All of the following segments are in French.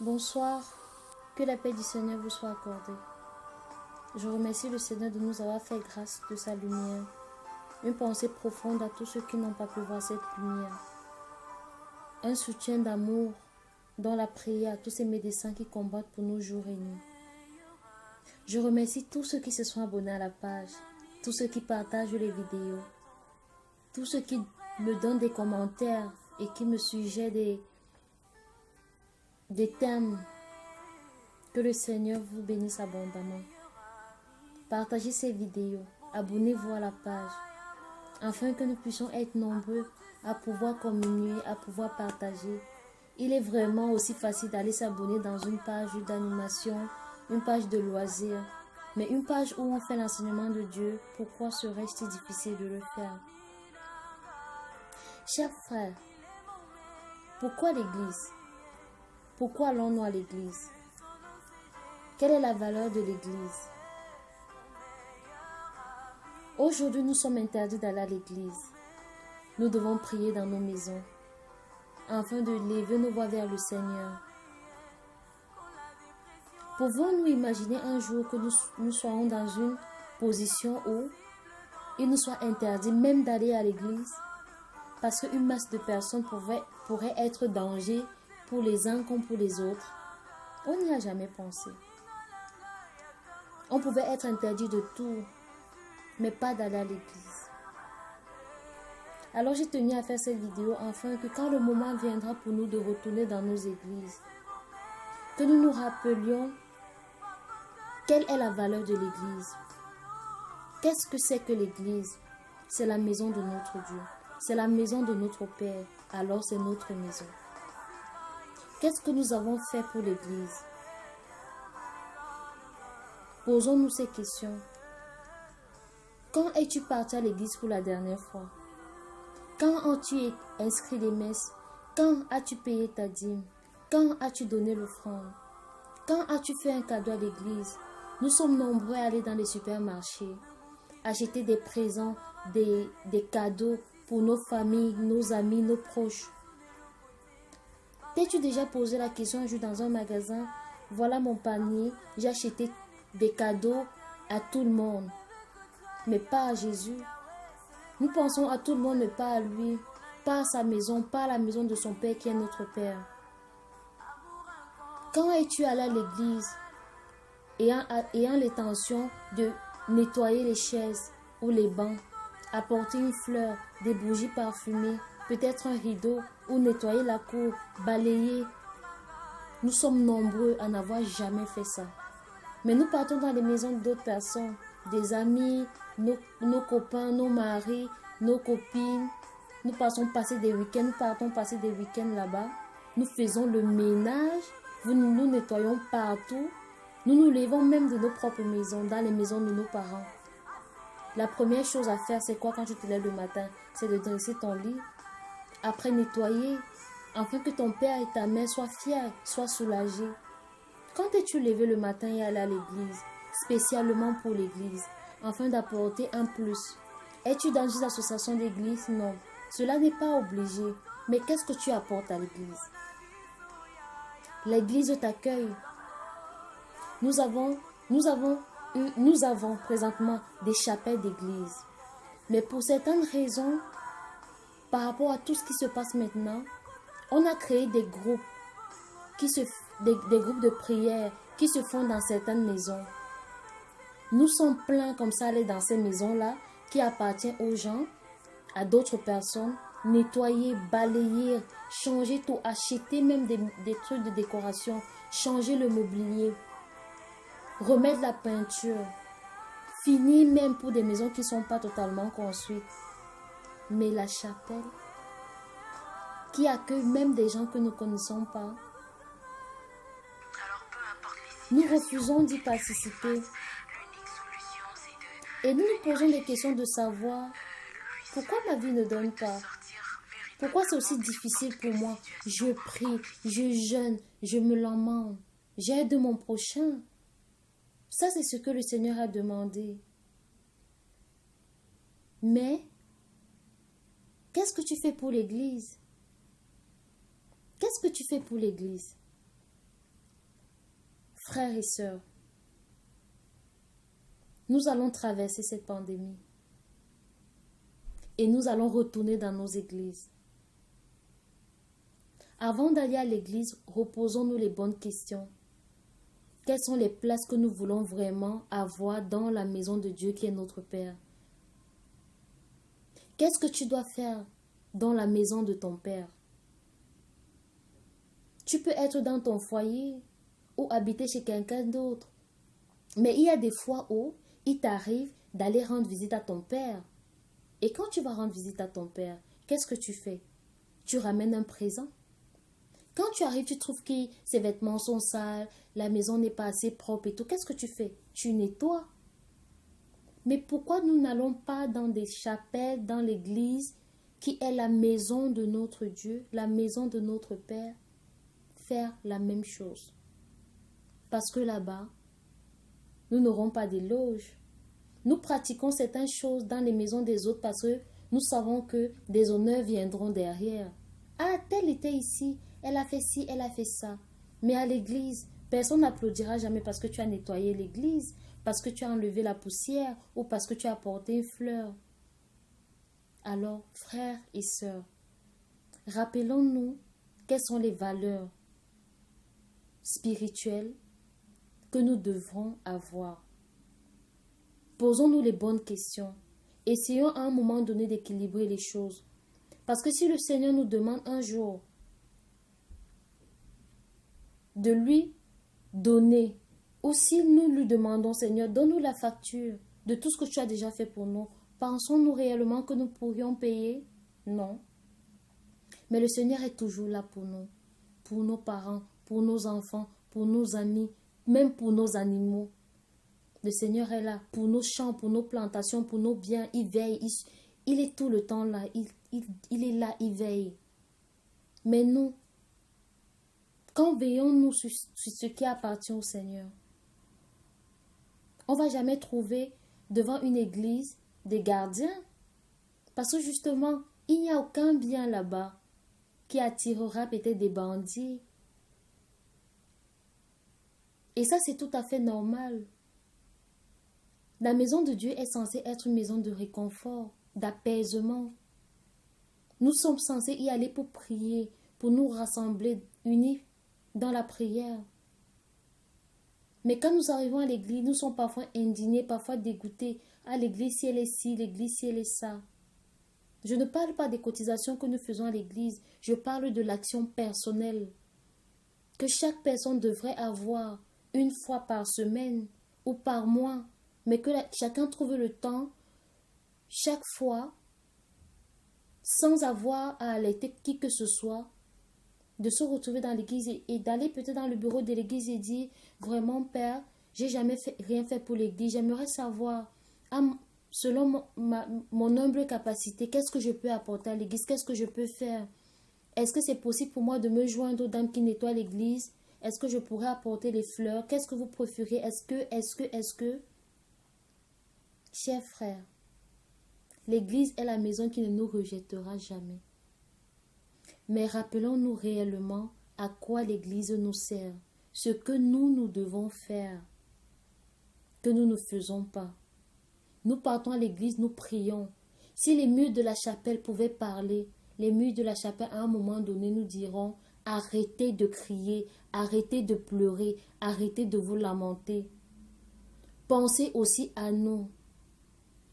Bonsoir, que la paix du Seigneur vous soit accordée. Je remercie le Seigneur de nous avoir fait grâce de sa lumière. Une pensée profonde à tous ceux qui n'ont pas pu voir cette lumière. Un soutien d'amour dans la prière à tous ces médecins qui combattent pour nous jour et nuit. Je remercie tous ceux qui se sont abonnés à la page, tous ceux qui partagent les vidéos, tous ceux qui me donnent des commentaires et qui me suggèrent des thèmes. Que le Seigneur vous bénisse abondamment. Partagez ces vidéos, abonnez-vous à la page, afin que nous puissions être nombreux à pouvoir communier, à pouvoir partager. Il est vraiment aussi facile d'aller s'abonner dans une page d'animation, une page de loisirs, mais une page où on fait l'enseignement de Dieu, pourquoi serait-ce difficile de le faire? Chers frères, pourquoi l'Église? Pourquoi allons-nous à l'Église? Quelle est la valeur de l'Église? Aujourd'hui, nous sommes interdits d'aller à l'Église. Nous devons prier dans nos maisons, afin de lever nos voix vers le Seigneur. Pouvons-nous imaginer un jour que nous soyons dans une position où il nous soit interdit même d'aller à l'Église, parce qu'une masse de personnes pourrait être danger pour les uns comme pour les autres? On n'y a jamais pensé. On pouvait être interdit de tout, mais pas d'aller à l'église. Alors j'ai tenu à faire cette vidéo afin que quand le moment viendra pour nous de retourner dans nos églises, que nous nous rappelions quelle est la valeur de l'église. Qu'est-ce que c'est que l'église? C'est la maison de notre Dieu. C'est la maison de notre Père. Alors c'est notre maison. Qu'est-ce que nous avons fait pour l'église? Posons-nous ces questions. Quand es-tu parti à l'église pour la dernière fois? Quand as-tu inscrit les messes? Quand as-tu payé ta dîme? Quand as-tu donné l'offrande? Quand as-tu fait un cadeau à l'église? Nous sommes nombreux à aller dans les supermarchés, acheter des présents, des cadeaux pour nos familles, nos amis, nos proches. T'es-tu déjà posé la question un jour dans un magasin? Voilà mon panier, j'ai acheté des cadeaux à tout le monde, mais pas à Jésus. Nous pensons à tout le monde, mais pas à lui, pas à sa maison, pas à la maison de son Père qui est notre Père. Quand es-tu allé à l'église ayant l'intention de nettoyer les chaises ou les bancs, apporter une fleur, des bougies parfumées, peut-être un rideau, ou nettoyer la cour, balayer? Nous sommes nombreux à n'avoir jamais fait ça. Mais nous partons dans les maisons d'autres personnes, des amis, nos copains, nos maris, nos copines. Nous partons passer des week-ends là-bas. Nous faisons le ménage, nous nettoyons partout. Nous nous levons même de nos propres maisons, dans les maisons de nos parents. La première chose à faire, c'est quoi quand tu te lèves le matin? C'est de dresser ton lit. Après nettoyer, afin que ton père et ta mère soient fiers, soient soulagés. Quand es-tu levé le matin et allé à l'église, spécialement pour l'église, afin d'apporter un plus? Es-tu dans une association d'église? Non. Cela n'est pas obligé. Mais qu'est-ce que tu apportes à l'église? L'église t'accueille. Nous avons présentement des chapelles d'église. Mais pour certaines raisons, par rapport à tout ce qui se passe maintenant, on a créé des groupes des groupes de prière qui se font dans certaines maisons. Nous sommes pleins comme ça aller dans ces maisons-là qui appartiennent aux gens, à d'autres personnes, nettoyer, balayer, changer tout, acheter même des trucs de décoration, changer le mobilier, remettre la peinture, finir même pour des maisons qui ne sont pas totalement construites. Mais la chapelle, qui accueille même des gens que nous ne connaissons pas, nous refusons d'y participer. Et nous nous posons des questions de savoir pourquoi ma vie ne donne pas. Pourquoi c'est aussi difficile pour moi? Je prie, je jeûne, je me lamente, j'aide mon prochain. Ça, c'est ce que le Seigneur a demandé. Mais, qu'est-ce que tu fais pour l'Église? Qu'est-ce que tu fais pour l'Église? Frères et sœurs, nous allons traverser cette pandémie et nous allons retourner dans nos églises. Avant d'aller à l'église, reposons-nous les bonnes questions. Quelles sont les places que nous voulons vraiment avoir dans la maison de Dieu qui est notre Père? Qu'est-ce que tu dois faire dans la maison de ton Père? Tu peux être dans ton foyer ou habiter chez quelqu'un d'autre. Mais il y a des fois où il t'arrive d'aller rendre visite à ton Père. Et quand tu vas rendre visite à ton Père, qu'est-ce que tu fais? Tu ramènes un présent. Quand tu arrives, tu trouves que ses vêtements sont sales, la maison n'est pas assez propre et tout. Qu'est-ce que tu fais? Tu nettoies. Mais pourquoi nous n'allons pas dans des chapelles, dans l'église, qui est la maison de notre Dieu, la maison de notre Père, faire la même chose? Parce que là-bas, nous n'aurons pas d'éloge. Nous pratiquons certaines choses dans les maisons des autres parce que nous savons que des honneurs viendront derrière. Ah, telle était ici, elle a fait ci, elle a fait ça. Mais à l'église, personne n'applaudira jamais parce que tu as nettoyé l'église, parce que tu as enlevé la poussière ou parce que tu as apporté une fleur. Alors, frères et sœurs, rappelons-nous quelles sont les valeurs spirituelles que nous devrons avoir. Posons-nous les bonnes questions. Essayons à un moment donné d'équilibrer les choses. Parce que si le Seigneur nous demande un jour de lui donner, ou si nous lui demandons, Seigneur, donne-nous la facture de tout ce que tu as déjà fait pour nous, pensons-nous réellement que nous pourrions payer? Non. Mais le Seigneur est toujours là pour nos parents, pour nos enfants, pour nos amis, même pour nos animaux. Le Seigneur est là pour nos champs, pour nos plantations, pour nos biens. Il veille, il est tout le temps là. Il est là, il veille. Mais nous, quand veillons-nous sur ce qui appartient au Seigneur? On ne va jamais trouver devant une église des gardiens. Parce que justement, il n'y a aucun bien là-bas qui attirera peut-être des bandits. Et ça, c'est tout à fait normal. La maison de Dieu est censée être une maison de réconfort, d'apaisement. Nous sommes censés y aller pour prier, pour nous rassembler unis dans la prière. Mais quand nous arrivons à l'église, nous sommes parfois indignés, parfois dégoûtés. À l'église, si elle est ci, l'église, si elle est ça. Je ne parle pas des cotisations que nous faisons à l'église, je parle de l'action personnelle que chaque personne devrait avoir une fois par semaine ou par mois, mais que chacun trouve le temps, chaque fois, sans avoir à alerter qui que ce soit, de se retrouver dans l'église et d'aller peut-être dans le bureau de l'église et dire, vraiment Père, j'ai jamais rien fait pour l'église, j'aimerais savoir, selon mon humble capacité, qu'est-ce que je peux apporter à l'église, qu'est-ce que je peux faire? Est-ce que c'est possible pour moi de me joindre aux dames qui nettoient l'église? Est-ce que je pourrais apporter les fleurs? Qu'est-ce que vous préférez? Est-ce que Chers frères, l'église est la maison qui ne nous rejettera jamais. Mais rappelons-nous réellement à quoi l'église nous sert, ce que nous devons faire, que nous ne faisons pas. Nous partons à l'église, nous prions. Si les murs de la chapelle pouvaient parler, les murs de la chapelle à un moment donné nous diront, arrêtez de crier, arrêtez de pleurer, arrêtez de vous lamenter. Pensez aussi à nous.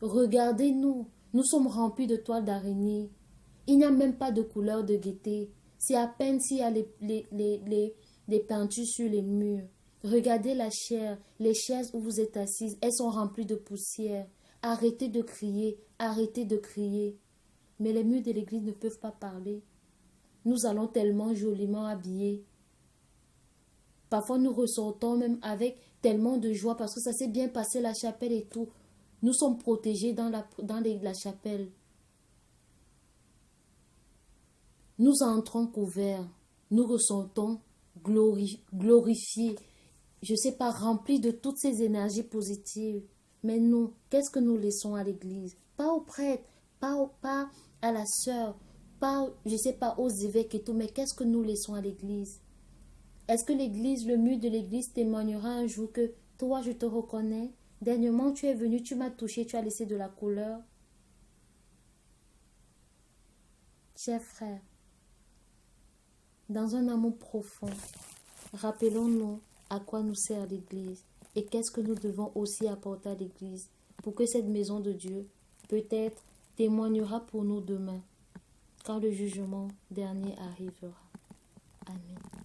Regardez-nous, nous sommes remplis de toiles d'araignée. Il n'y a même pas de couleur de gaieté. C'est à peine s'il y a les peintures sur les murs. Regardez la chair, les chaises où vous êtes assises, elles sont remplies de poussière. Arrêtez de crier, arrêtez de crier. Mais les murs de l'église ne peuvent pas parler. Nous allons tellement joliment habillés. Parfois nous ressortons même avec tellement de joie parce que ça s'est bien passé la chapelle et tout. Nous sommes protégés dans la chapelle. Nous entrons couverts. Nous ressentons glorifiés. Je ne sais pas, remplis de toutes ces énergies positives. Mais nous, qu'est-ce que nous laissons à l'église? Pas aux prêtres, pas à la sœur, pas, je ne sais pas, aux évêques et tout. Mais qu'est-ce que nous laissons à l'église? Est-ce que l'église, le mur de l'église témoignera un jour que toi, je te reconnais? Dernièrement, tu es venu, tu m'as touché, tu as laissé de la couleur. Chers frères, dans un amour profond, rappelons-nous à quoi nous sert l'Église et qu'est-ce que nous devons aussi apporter à l'Église pour que cette maison de Dieu, peut-être, témoignera pour nous demain, quand le jugement dernier arrivera. Amen.